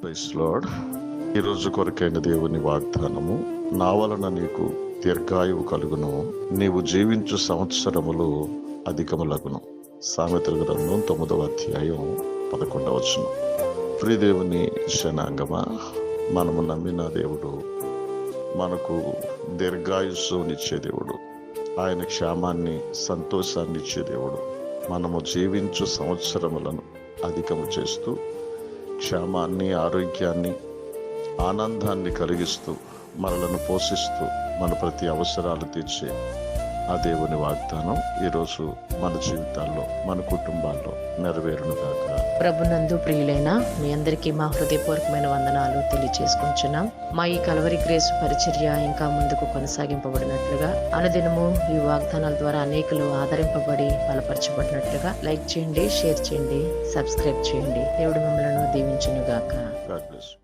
Praise lord. ఈరోజు కొరకైన దేవుని వాగ్దానము, నా వలన నీకు దీర్ఘాయువు కలుగును, నీవు జీవించు సంవత్సరములు అధికములగును. సామెతల గ్రంథం 9వ అధ్యాయం 11వ వచనం. ప్రియ దేవుని జనాంగమా, మనము నమ్మిన దేవుడు మనకు దీర్ఘాయుస్సునిచ్చే దేవుడు. ఆయన క్షేమాన్ని, సంతోషాన్ని ఇచ్చే దేవుడు. మనము జీవించు సంవత్సరములను అధికము చేస్తూ క్షేమాన్ని, ఆరోగ్యాన్ని, ఆనందాన్ని కలిగిస్తూ మనలను పోషిస్తూ మన ప్రతి అవసరాలు తీర్చే ఆ దేవుని వాగ్దానం ఈరోజు మన జీవితాల్లో, మన కుటుంబాల్లో నెరవేరును గాక. ప్రభునందు ప్రియులైన మీ అందరికీ మా హృదయపూర్వకమైన వందనాలు తెలియజేసుకుంటున్నాం. మా ఈ కల్వరి గ్రేస్ పరిచర్య ఇంకా ముందుకు కొనసాగింపబడినట్లుగా, అనుదినము ఈ వాగ్దానాల ద్వారా అనేకులు ఆదరింపబడి బలపరచబడినట్లుగా లైక్ చేయండి, షేర్ చేయండి, సబ్స్క్రైబ్ చేయండి. దేవుడు మిమ్మల్ని దీవించును గాక. God bless you.